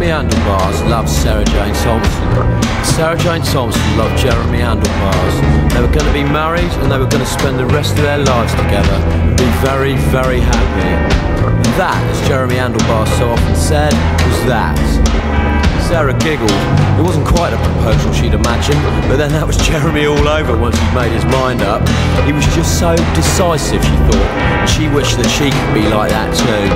Handlebars loved Sarah Jane Thompson. Sarah Jane Thompson loved Jeremy Handlebars. They were going to be married and they were going to spend the rest of their lives together and be very, very happy. And that, as Jeremy Handlebars so often said, was that. Sarah giggled. It wasn't quite a proposal she'd imagined, but then that was Jeremy all over once he'd made his mind up. He was just so decisive, she thought, and she wished that she could be like that too.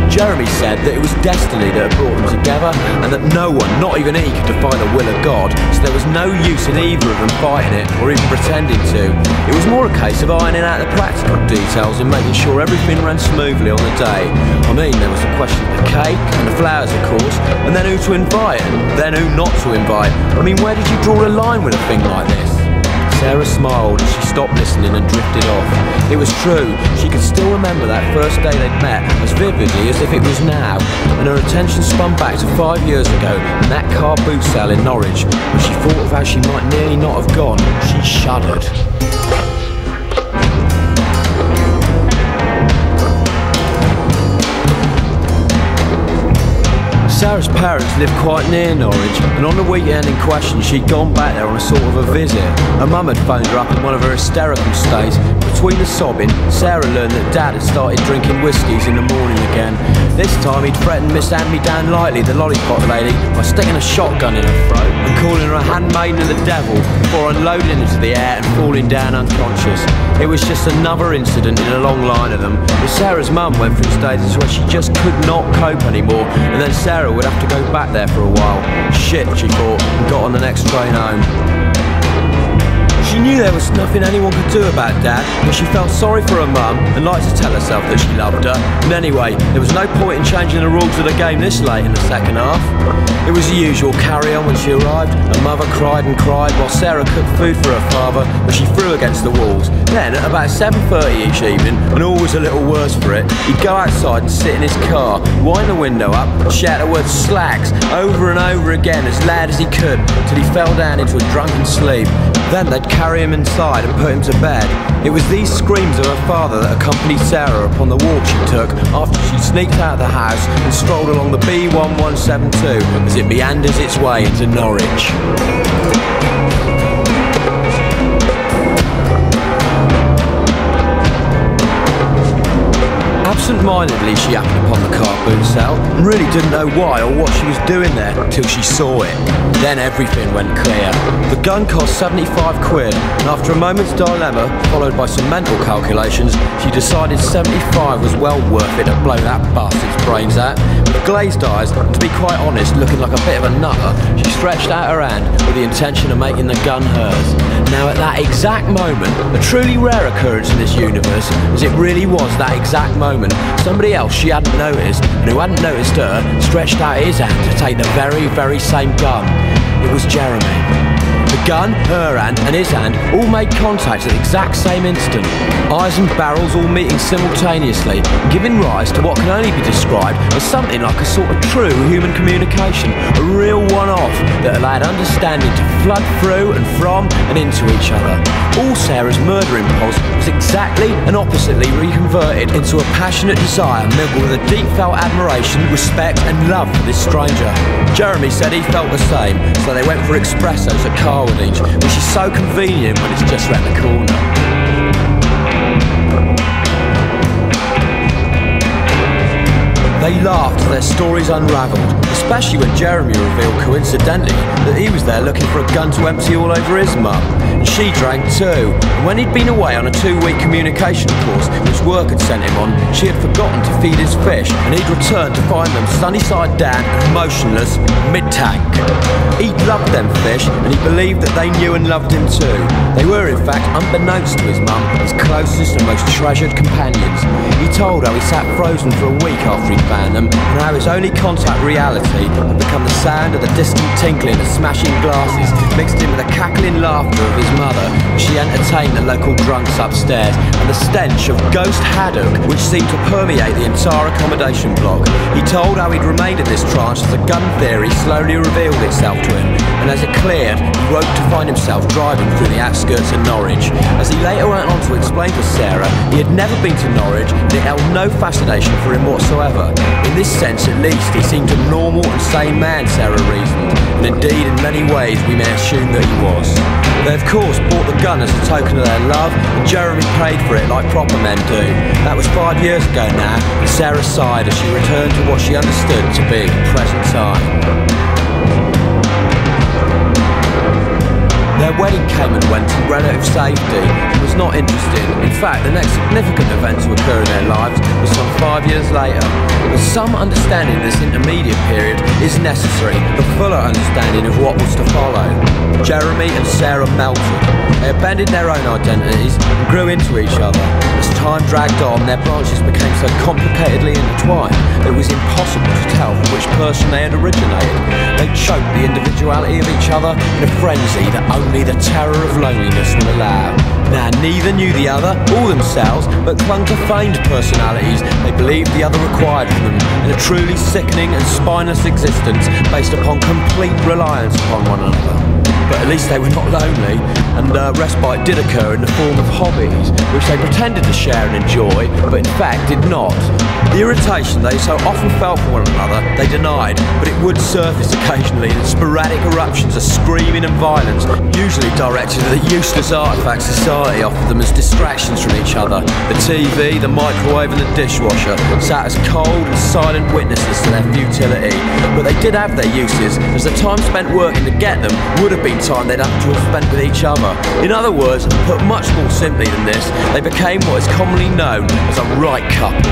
Jeremy said that it was destiny that had brought them together and that no one, not even he, could defy the will of God, so there was no use in either of them fighting it or even pretending to. It was more a case of ironing out the practical details and making sure everything ran smoothly on the day. I mean, there was the question of the cake and the flowers, of course, and then who to invite and then who not to invite. I mean, where did you draw a line with a thing like this? Sarah smiled as she stopped listening and drifted off. It was true, she could still remember that first day they'd met as vividly as if it was now, and her attention spun back to 5 years ago in that car boot sale in Norwich. When she thought of how she might nearly not have gone, she shuddered. Sarah's parents lived quite near Norwich, and on the weekend in question she'd gone back there on a sort of a visit. Her mum had phoned her up in one of her hysterical stays. Between the sobbing, Sarah learned that Dad had started drinking whiskies in the morning again. This time he'd threatened Miss Hand-Me-Down Lightly, the lollipop lady, by sticking a shotgun in her throat and calling her a handmaiden of the devil before unloading into the air and falling down unconscious. It was just another incident in a long line of them. But Sarah's mum went through stages where she just could not cope anymore, and then Sarah would have to go back there for a while. Shit, she thought, and got on the next train home. She knew there was nothing anyone could do about Dad, but she felt sorry for her mum and liked to tell herself that she loved her. And anyway, there was no point in changing the rules of the game this late in the second half. It was the usual carry-on when she arrived. Her mother cried and cried while Sarah cooked food for her father, but she threw against the walls. Then, at about 7:30 each evening, when all was a little worse for it, he'd go outside and sit in his car, wind the window up, and shout the word slags over and over again as loud as he could, till he fell down into a drunken sleep. Then they'd carry him inside and put him to bed. It was these screams of her father that accompanied Sarah upon the walk she took after she sneaked out of the house and strolled along the B1172 as it meanders its way into Norwich. Absent-mindedly she happened upon the car boot sale and really didn't know why or what she was doing there till she saw it. Then everything went clear. The gun cost 75 quid, and after a moment's dilemma, followed by some mental calculations, she decided 75 was well worth it to blow that bastard's brains out. With glazed eyes, and to be quite honest, looking like a bit of a nutter, she stretched out her hand with the intention of making the gun hers. Now at that exact moment, a truly rare occurrence in this universe, as it really was that exact moment, somebody else she hadn't noticed, and who hadn't noticed her, stretched out his hand to take the very, very same gun. It was Jeremy. The gun, her hand, and his hand all made contact at the exact same instant. Eyes and barrels all meeting simultaneously, giving rise to what can only be described as something like a sort of true human communication, a real one-off that allowed understanding to flood through and from and into each other. All Sarah's murder impulse was exactly and oppositely reconverted into a passionate desire mingled with a deep-felt admiration, respect and love for this stranger. Jeremy said he felt the same, so they went for espressos at Carwoodage, which is so convenient when it's just round the corner. They laughed as their stories unravelled, especially when Jeremy revealed coincidentally that he was there looking for a gun to empty all over his mum. And she drank too, and when he'd been away on a 2-week communication course which work had sent him on, she had forgotten to feed his fish, and he'd returned to find them sunny side down and motionless mid-tank. He'd loved them fish, and he believed that they knew and loved him too. They were in fact, unbeknownst to his mum, his closest and most treasured companions. He told how he sat frozen for a week after he'd found them, and how his only contact reality had become the sound of the distant tinkling of smashing glasses, mixed in with the cackling laughter of his mother as she entertained the local drunks upstairs, and the stench of ghost Haddock which seemed to permeate the entire accommodation block. He told how he'd remained in this trance as the gun theory slowly revealed itself to him, and as it cleared, he woke to find himself driving through the outskirts of Norwich. As he later went on to explain to Sarah, he had never been to Norwich, and it held no fascination for him whatsoever. In this sense, appearance at least, he seemed a normal and sane man, Sarah reasoned, and indeed in many ways we may assume that he was. They of course bought the gun as a token of their love, and Jeremy paid for it like proper men do. That was 5 years ago now, and Sarah sighed as she returned to what she understood to be present time. Their wedding came and went in relative safety and was not interesting. In fact, the next significant event to occur in their lives was some 5 years later. But some understanding of this intermediate period is necessary, a fuller understanding of what was to follow. Jeremy and Sarah melted. They abandoned their own identities and grew into each other. As time dragged on, their branches became so complicatedly intertwined that it was impossible to tell from which person they had originated. They choked the individuality of each other in a frenzy that only the terror of loneliness would allow. Now neither knew the other or themselves, but clung to feigned personalities they believed the other required from them, in a truly sickening and spineless existence based upon complete reliance upon one another. But at least they were not lonely, and respite did occur in the form of hobbies, which they pretended to share and enjoy, but in fact did not. The irritation they so often felt for one another they denied, but it would surface occasionally in sporadic eruptions of screaming and violence, usually directed at the useless artefacts society offered them as distractions from each other. The TV, the microwave and the dishwasher sat as cold and silent witnesses to their futility, but they did have their uses, as the time spent working to get them would have been time they'd have to have spent with each other. In other words, and put much more simply than this, they became what is commonly known as a right couple.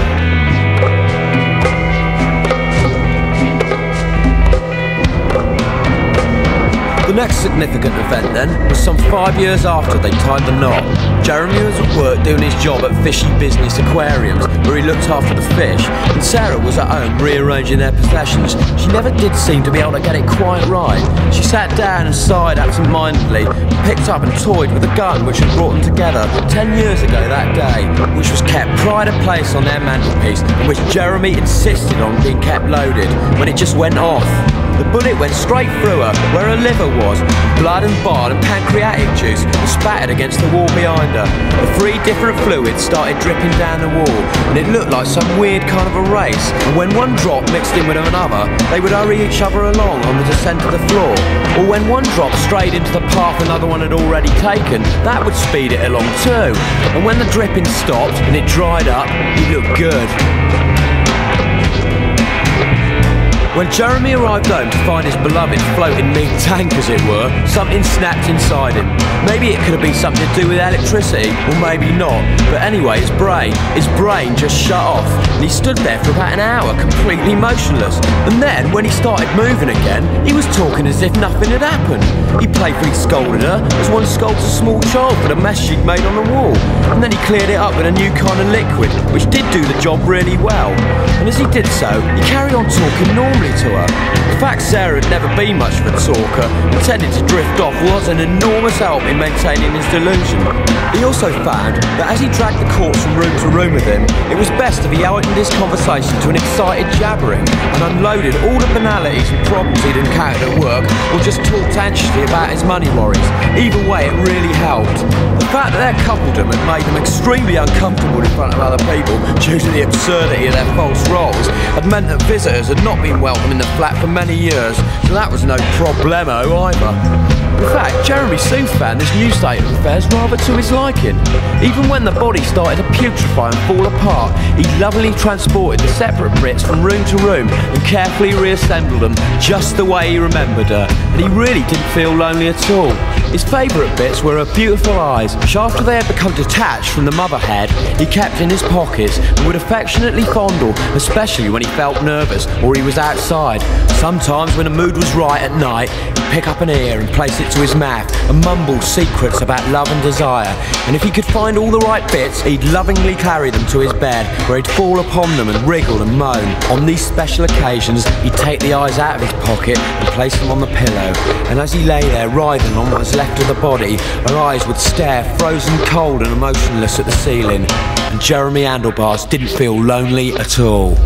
The next significant event then was some 5 years after they tied the knot. Jeremy was at work doing his job at Fishy Business Aquariums, where he looked after the fish, and Sarah was at home rearranging their possessions. She never did seem to be able to get it quite right. She sat down and sighed absent-mindedly, and picked up and toyed with a gun which had brought them together 10 years ago that day, which was kept pride of place on their mantelpiece, and which Jeremy insisted on being kept loaded, when it just went off. The bullet went straight through her, where her liver was, and blood and bile and pancreatic juice was spattered against the wall behind her. The 3 different fluids started dripping down the wall, and it looked like some weird kind of a race, and when one drop mixed in with another, they would hurry each other along on the descent of the floor, or when one drop strayed into the path another one had already taken, that would speed it along too, and when the dripping stopped and it dried up, it looked good. When Jeremy arrived home to find his beloved floating meat tank, as it were, something snapped inside him. Maybe it could have been something to do with electricity, or maybe not. But anyway, his brain just shut off, and he stood there for about an hour, completely motionless. And then, when he started moving again, he was talking as if nothing had happened. He playfully scolded her, as one scolds a small child for the mess she'd made on the wall. And then he cleared it up with a new kind of liquid, which did do the job really well. And as he did so, he carried on talking normally to her. The fact Sarah had never been much of a talker and tended to drift off was an enormous help in maintaining his delusion. He also found that as he dragged the corpse from room to room with him, it was best if he heightened his conversation to an excited jabbering and unloaded all the banalities and problems he'd encountered at work, or just talked anxiously about his money worries. Either way, it really helped. The fact that their coupledom had made them extremely uncomfortable in front of other people due to the absurdity of their false roles had meant that visitors had not been welcome in the flat for many years, so that was no problemo either. In fact, Jeremy soon found this new state of affairs rather to his liking. Even when the body started to putrefy and fall apart, he lovingly transported the separate bits from room to room and carefully reassembled them just the way he remembered her, and he really didn't feel lonely at all. His favourite bits were her beautiful eyes, which after they had become detached from the mother head, he kept in his pockets and would affectionately fondle, especially when he felt nervous or he was outside. Sometimes when the mood was right at night, he'd pick up an ear and place it to his mouth and mumble secrets about love and desire, and if he could find all the right bits, he'd lovingly carry them to his bed, where he'd fall upon them and wriggle and moan. On these special occasions, he'd take the eyes out of his pocket and place them on the pillow, and as he lay there writhing on what was left of the body, her eyes would stare frozen cold and emotionless at the ceiling, and Jeremy Handlebars didn't feel lonely at all.